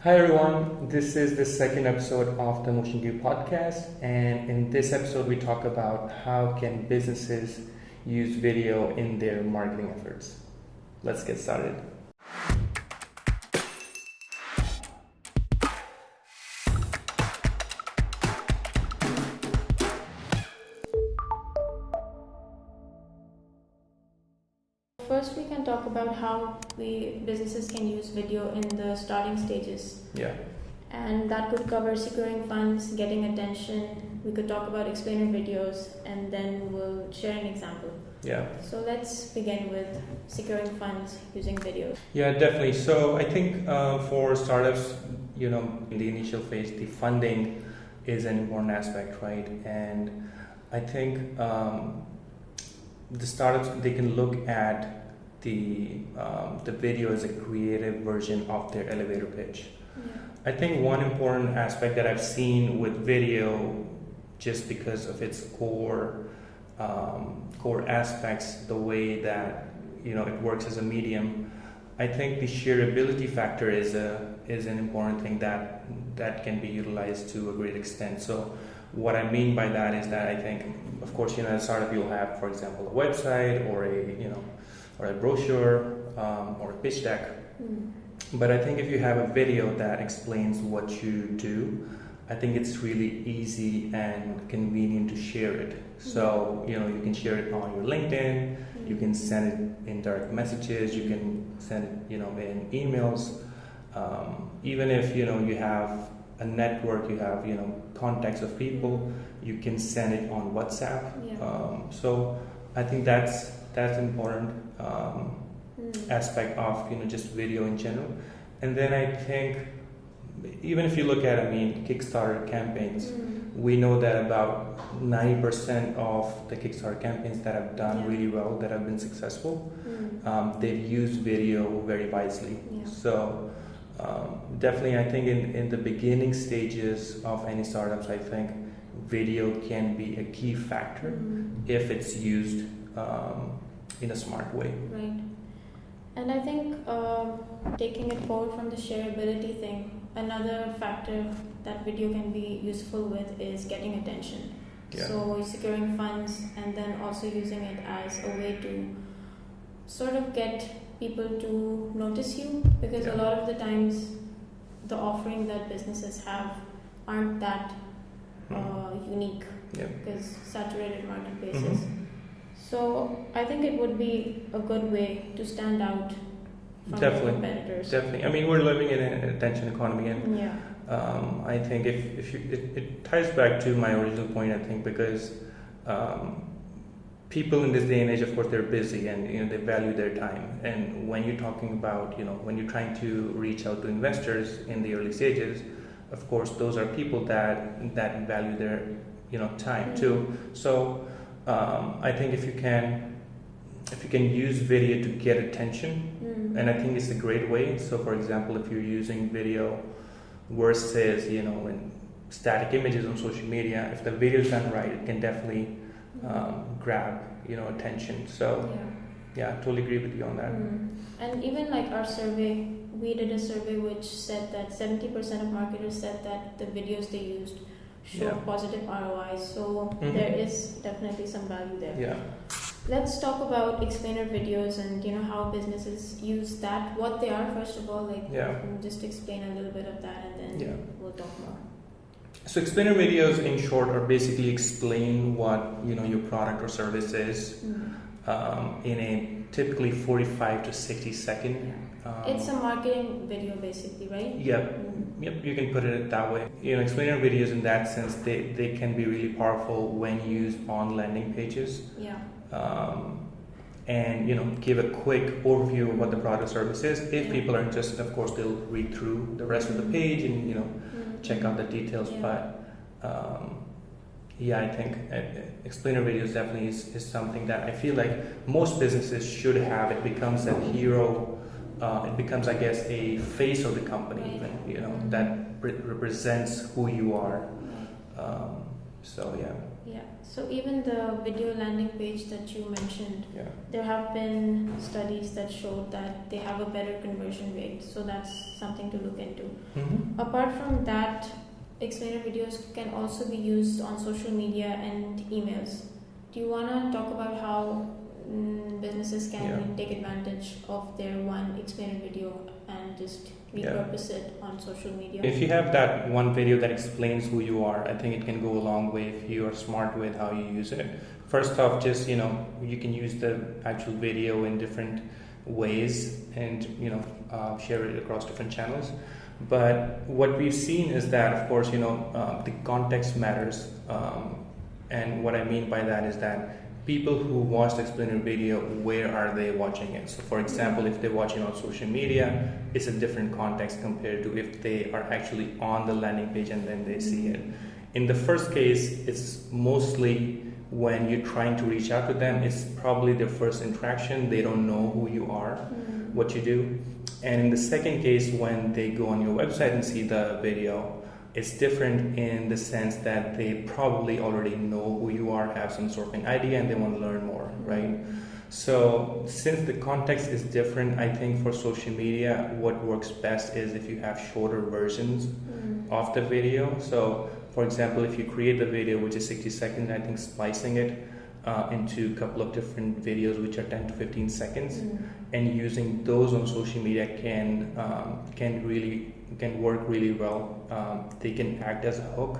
Hi everyone, this is the second episode of the MotionCue podcast, and in this episode we talk about how can businesses use video in their marketing efforts. Let's get started. First, we can talk about how businesses can use video in the starting stages. Yeah. And that could cover securing funds, getting attention. We could talk about explainer videos, and then we'll share an example. Yeah. So let's begin with securing funds using videos. Yeah, definitely. So I think for startups, in the initial phase, the funding is an important aspect, right? And I think the startups, they can look at the video as a creative version of their elevator pitch. Yeah. I think one important aspect that I've seen with video, just because of its core aspects, the way that it works as a medium, I think the shareability factor is an important thing that can be utilized to a great extent. So what I mean by that is that I think, of course, as a startup you'll have, for example, a website or a brochure or a pitch deck. But I think if you have a video that explains what you do, I think it's really easy and convenient to share it. So you can share it on your LinkedIn, you can send it in direct messages, you can send it in emails. Even if you have a network, you have contacts of people, you can send it on WhatsApp. Yeah. So I think that's important aspect of just video in general. And then I think even if you look at Kickstarter campaigns, we know that about 90% of the Kickstarter campaigns that have done really well, that have been successful, they've used video very wisely. Yeah. So definitely I think in the beginning stages of any startups, I think video can be a key factor if it's used in a smart way. Right. And I think taking it forward from the shareability thing, another factor that video can be useful with is getting attention. Yeah. So securing funds and then also using it as a way to sort of get people to notice you, because a lot of the times the offering that businesses have aren't that unique, because saturated marketplaces. So I think it would be a good way to stand out from your competitors. Definitely. We're living in an attention economy, and I think it ties back to my original point. I think because people in this day and age, of course, they're busy and they value their time. And when you're talking about when you're trying to reach out to investors in the early stages, of course, those are people that value their time too. So I think if you can use video to get attention, and I think it's a great way. So for example, if you're using video versus in static images on social media, if the video is done right, it can definitely grab attention. So I totally agree with you on that. And even like our survey, we did a survey which said that 70% of marketers said that the videos they used show positive ROIs. So there is definitely some value there. Yeah. Let's talk about explainer videos and how businesses use that, what they are first of all, just explain a little bit of that, and then we'll talk more. So explainer videos in short are basically explain what your product or service is in a typically 45 to 60 second. It's a marketing video basically, right? Yep, you can put it that way. Explainer videos in that sense, they can be really powerful when used on landing pages. And give a quick overview of what the product service is. If people are interested, of course, they'll read through the rest of the page and check out the details. But I think explainer videos definitely is something that I feel like most businesses should have. It becomes a hero. It becomes, I guess, a face of the company, even that represents who you are. So yeah. Yeah. So even the video landing page that you mentioned, Yeah. there have been studies that showed that they have a better conversion rate. So that's something to look into. Mm-hmm. Apart from that, explainer videos can also be used on social media and emails. Do you want to talk about how businesses can take advantage of their one explainer video and just repurpose it on social media? If you have that one video that explains who you are, I think it can go a long way if you are smart with how you use it. First off, just you can use the actual video in different ways and share it across different channels. But what we've seen is that, of course, the context matters, and what I mean by that is that people who watch the explainer video, where are they watching it? So for example, if they're watching on social media, it's a different context compared to if they are actually on the landing page and then they see it. In the first case, it's mostly when you're trying to reach out to them, it's probably their first interaction. They don't know who you are, what you do. And in the second case, when they go on your website and see the video, it's different in the sense that they probably already know who you are, have some sort of an idea, and they want to learn more, right? So since the context is different, I think for social media, what works best is if you have shorter versions of the video. So for example, if you create the video, which is 60 seconds, I think splicing it into a couple of different videos, which are 10 to 15 seconds, and using those on social media can work really well. They can act as a hook.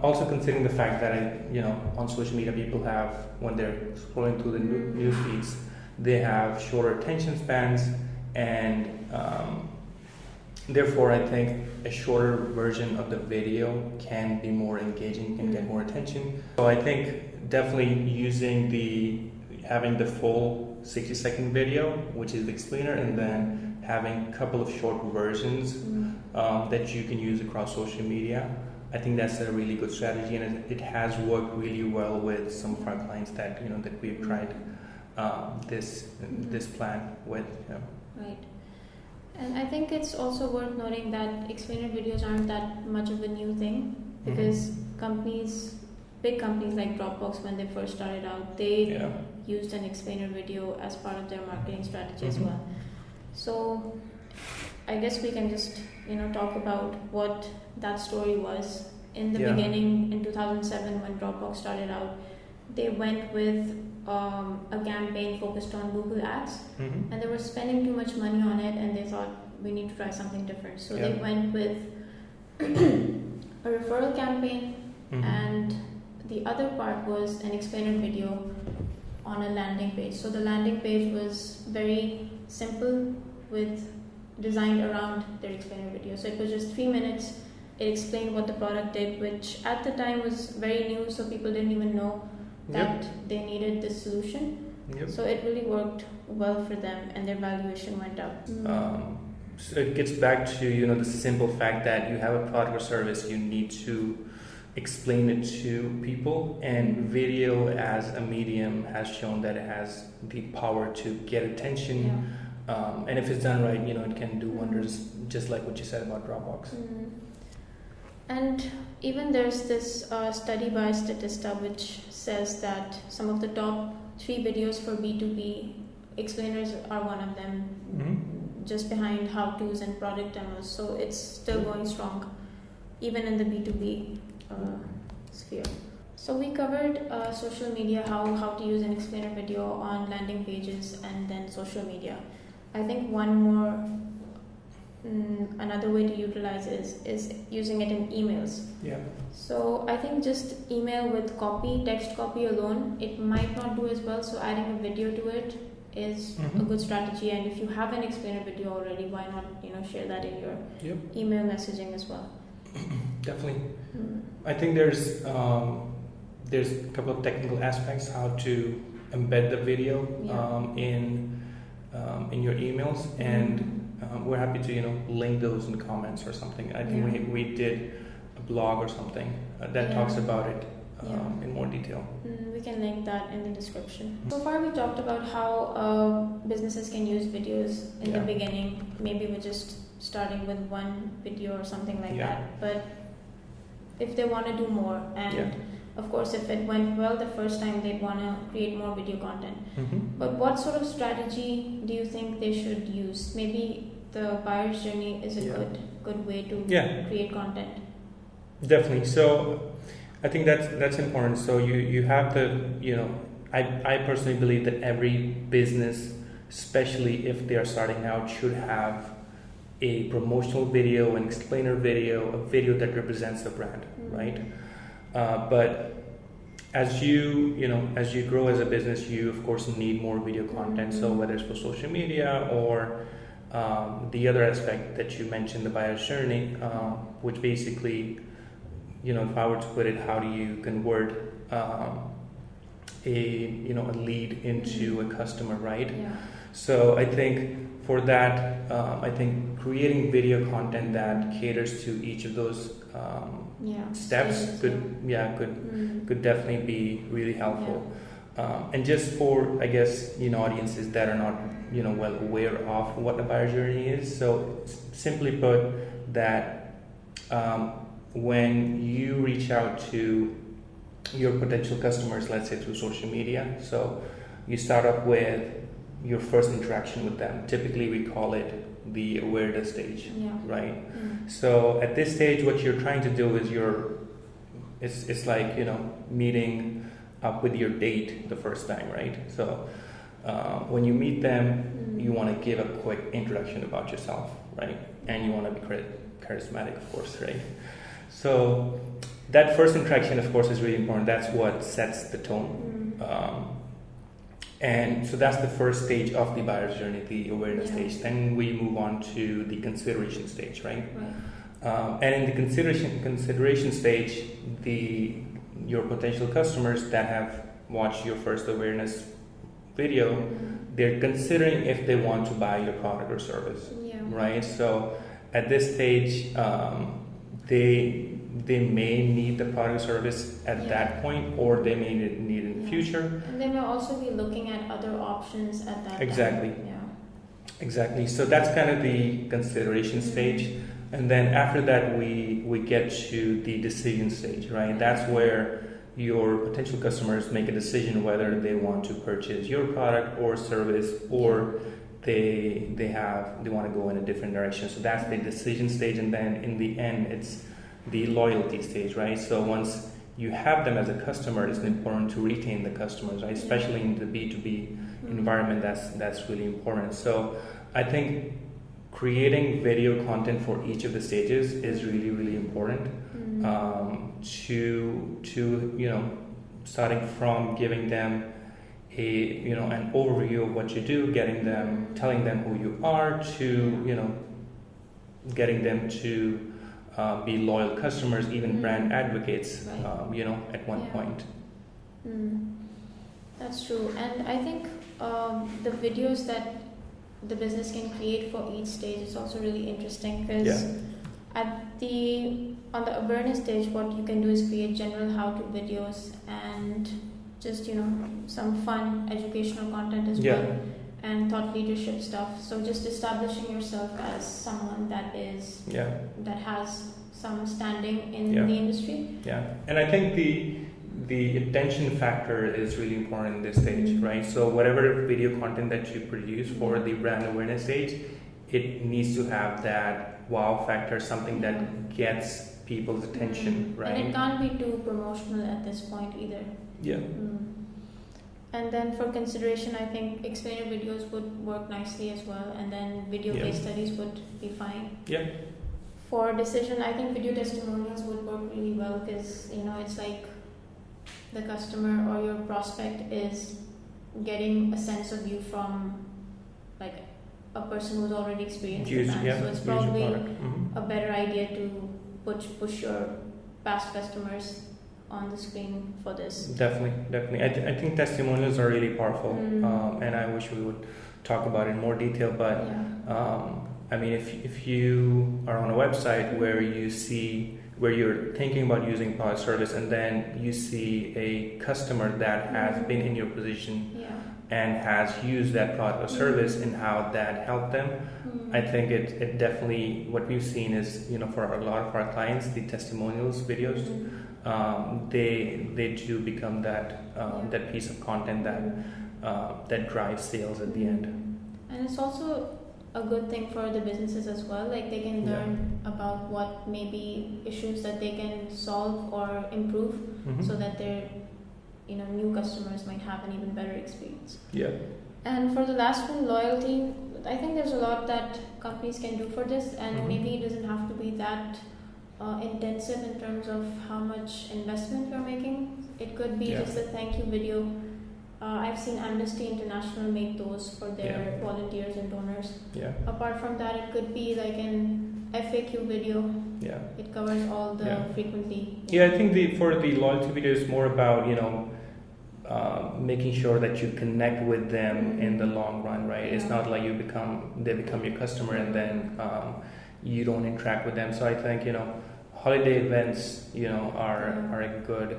Also considering the fact that on social media people have, when they're scrolling through the news feeds, they have shorter attention spans, and therefore I think a shorter version of the video can be more engaging, can get more attention. So I think definitely having the full 60-second video, which is the explainer, and then having a couple of short versions that you can use across social media. I think that's a really good strategy, and it has worked really well with some of our clients that that we've tried this plan with. Right. And I think it's also worth noting that explainer videos aren't that much of a new thing, because big companies like Dropbox, when they first started out, they used an explainer video as part of their marketing strategy as well. So I guess we can just talk about what that story was. In the beginning, in 2007, when Dropbox started out, they went with a campaign focused on Google Ads, and they were spending too much money on it, and they thought we need to try something different. So they went with a referral campaign, and the other part was an explainer video on a landing page. So the landing page was very simple, designed around their explainer video. So it was just 3 minutes. It explained what the product did, which at the time was very new, so people didn't even know that they needed this solution. So it really worked well for them, and their valuation went up. So it gets back to the simple fact that you have a product or service, you need to explain it to people, and video as a medium has shown that it has the power to get attention. And if it's done right, it can do wonders, just like what you said about Dropbox. And even there's this study by Statista which says that some of the top 3 videos for B2B, explainers are one of them, just behind how-tos and product demos. So it's still going strong, even in the B2B sphere. So we covered social media, how to use an explainer video on landing pages, and then social media. I think another way to utilize is using it in emails. So I think just email with text copy alone, it might not do as well. So adding a video to it is a good strategy. And if you have an explainer video already, why not share that in your email messaging as well? Definitely. I think there's a couple of technical aspects how to embed the video in your emails, and we're happy to link those in comments or something. I think we did a blog or something that talks about it in more detail. We can link that in the description. So far we talked about how businesses can use videos in the beginning. Maybe we're just starting with one video or something like that. But if they want to do more, and of course, if it went well the first time, they'd want to create more video content. But what sort of strategy do you think they should use? Maybe the buyer's journey is a good way to create content. Definitely. So I think that's important. So you have the, I personally believe that every business, especially if they are starting out, should have a promotional video, an explainer video, a video that represents the brand, right? But as you grow as a business, you of course need more video content. So whether it's for social media or the other aspect that you mentioned, the buyer's journey, which basically, if I were to put it, how do you convert a lead into a customer, right? So I think for that, I think creating video content that caters to each of those steps could definitely be really helpful. And just for, I guess, audiences that are not well aware of what the buyer journey is. So simply put, that when you reach out to your potential customers, let's say through social media, so you start up with your first interaction with them. Typically we call it the awareness stage, right? So at this stage, what you're trying to do is it's like meeting up with your date the first time, right? So when you meet them, you want to give a quick introduction about yourself, right? And you want to be charismatic, of course, right? So that first interaction, of course, is really important. That's what sets the tone. And so that's the first stage of the buyer's journey, the awareness stage. Then we move on to the consideration stage, right? And in the consideration stage, your potential customers that have watched your first awareness video, they're considering if they want to buy your product or service, right? So at this stage, they may need the product or service at that point, or they may need it in the future. And they may also be looking at other options at that Exactly. time. Exactly. So that's kind of the consideration stage. And then after that, we get to the decision stage, right? That's where your potential customers make a decision whether they want to purchase your product or service, or they want to go in a different direction. So that's the decision stage. And then in the end, it's the loyalty stage, right? So once you have them as a customer, it's important to retain the customers, right? Especially in the B2B environment, that's really important. So I think creating video content for each of the stages is really, really important. To starting from giving them an overview of what you do, telling them who you are, to getting them to be loyal customers, even brand advocates, at one point. That's true. And I think the videos that the business can create for each stage is also really interesting, because on the awareness stage, what you can do is create general how-to videos and just some fun educational content as well, and thought leadership stuff. So just establishing yourself as someone that has some standing in the industry. And I think the attention factor is really important in this stage, right? So whatever video content that you produce for the brand awareness stage, it needs to have that wow factor, something that gets people's attention, right? And it can't be too promotional at this point either. And then for consideration, I think explainer videos would work nicely as well, and then video case studies would be fine. For decision, I think video testimonials would work really well, because it's like the customer or your prospect is getting a sense of you from like a person who's already experienced the brand. So it's probably a better idea to push your past customers on the screen for this. Definitely. I think testimonials are really powerful, and I wish we would talk about it in more detail. But I mean, if you are on a website where you're thinking about using product service, and then you see a customer that has been in your position and has used that product or service and how that helped them. I think it definitely, what we've seen is, for a lot of our clients, the testimonials videos, they do become that piece of content that drives sales at the end. And it's also a good thing for the businesses as well. Like they can learn about what maybe issues that they can solve or improve, so that their new customers might have an even better experience. Yeah. And for the last one, loyalty, I think there's a lot that companies can do for this, and maybe it doesn't have to be that intensive in terms of how much investment you're making. It could be just a thank you video. I've seen Amnesty International make those for their volunteers and donors. Yeah. Apart from that, it could be like an FAQ video. Yeah. It covers all the frequently. Yeah, I think for the loyalty video is more about making sure that you connect with them in the long run, right? It's not like they become your customer and then you don't interact with them. So I think holiday events are a good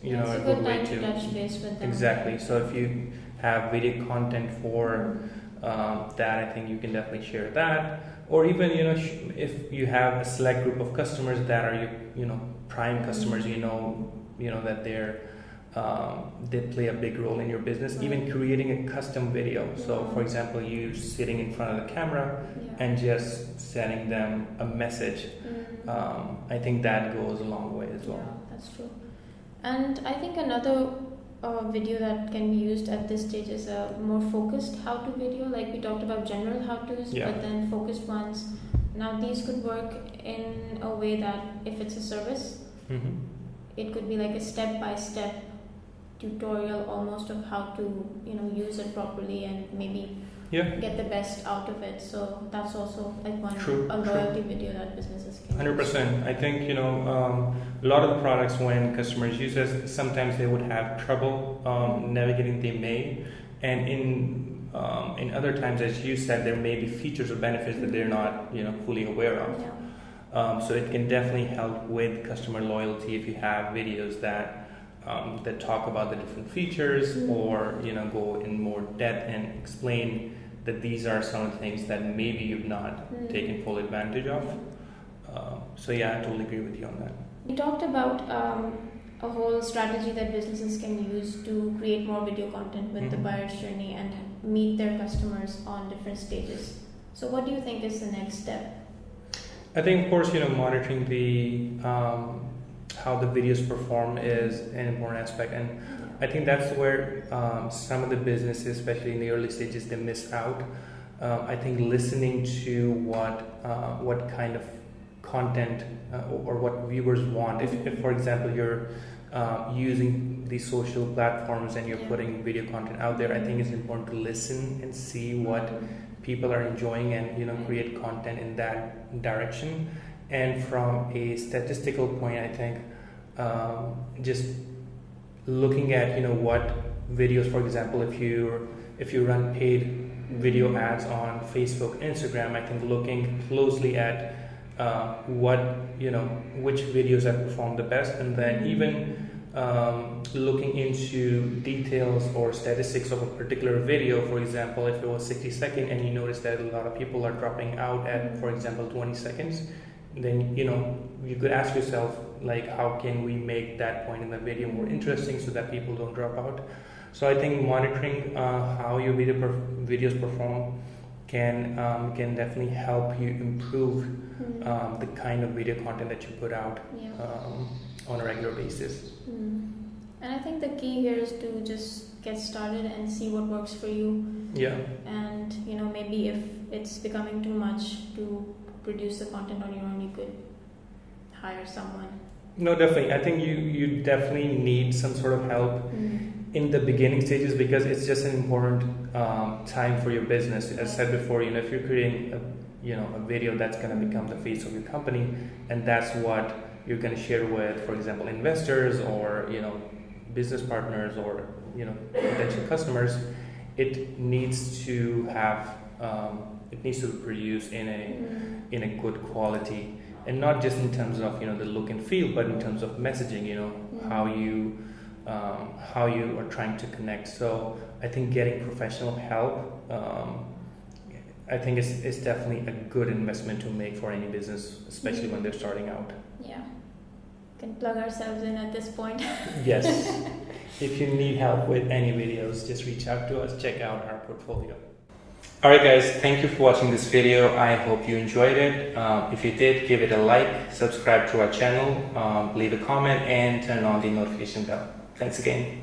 it's a a good good way time to touch base with them. Exactly. So if you have video content for that, I think you can definitely share that. Or even if you have a select group of customers that are your prime customers, that they play a big role in your business. Even creating a custom video. So for example, you sitting in front of the camera and just sending them a message. I think that goes a long way as well. Yeah, that's true. And I think another video that can be used at this stage is a more focused how-to video. Like we talked about general how-tos, but then focused ones. Now these could work in a way that if it's a service, it could be like a step-by-step tutorial almost of how to use it properly and maybe get the best out of it. So that's also like a loyalty video that businesses can 100%. I think a lot of the products, when customers use it, sometimes they would have trouble navigating the mail, and in other times, as you said, there may be features or benefits that they're not fully aware of. So it can definitely help with customer loyalty if you have videos that talk about the different features, or go in more depth and explain that these are some of the things that maybe you've not taken full advantage of. So I totally agree with you on that. We talked about a whole strategy that businesses can use to create more video content with the buyer's journey and meet their customers on different stages. So what do you think is the next step? I think, of course, monitoring the how the videos perform is an important aspect, and I think that's where some of the businesses, especially in the early stages, they miss out. I think listening to what kind of content or what viewers want. If for example, you're using these social platforms and you're putting video content out there, I think it's important to listen and see what people are enjoying and create content in that direction. And from a statistical point, I think just looking at what videos, for example, if you run paid video ads on Facebook, Instagram, I think looking closely at which videos have performed the best, and then even looking into details or statistics of a particular video. For example, if it was 60 seconds and you notice that a lot of people are dropping out at, for example, 20 seconds, then you could ask yourself, like, how can we make that point in the video more interesting so that people don't drop out? So I think monitoring how your videos perform can definitely help you improve the kind of video content that you put out on a regular basis. And I think the key here is to just get started and see what works for you. Yeah. And maybe if it's becoming too much to produce the content on your own, you could hire someone. No, definitely. I think you definitely need some sort of help in the beginning stages, because it's just an important time for your business. As I said before, if you're creating a video that's going to become the face of your company, and that's what you're going to share with, for example, investors or business partners or potential customers, it needs to have it needs to be produced in a good quality, and not just in terms of the look and feel, but in terms of messaging. How you how you are trying to connect. So I think getting professional help, I think is definitely a good investment to make for any business, especially when they're starting out. Yeah, can plug ourselves in at this point. Yes. If you need help with any videos, just reach out to us, check out our portfolio. Alright guys, thank you for watching this video. I hope you enjoyed it. If you did, give it a like, subscribe to our channel, leave a comment, and turn on the notification bell. Thanks again.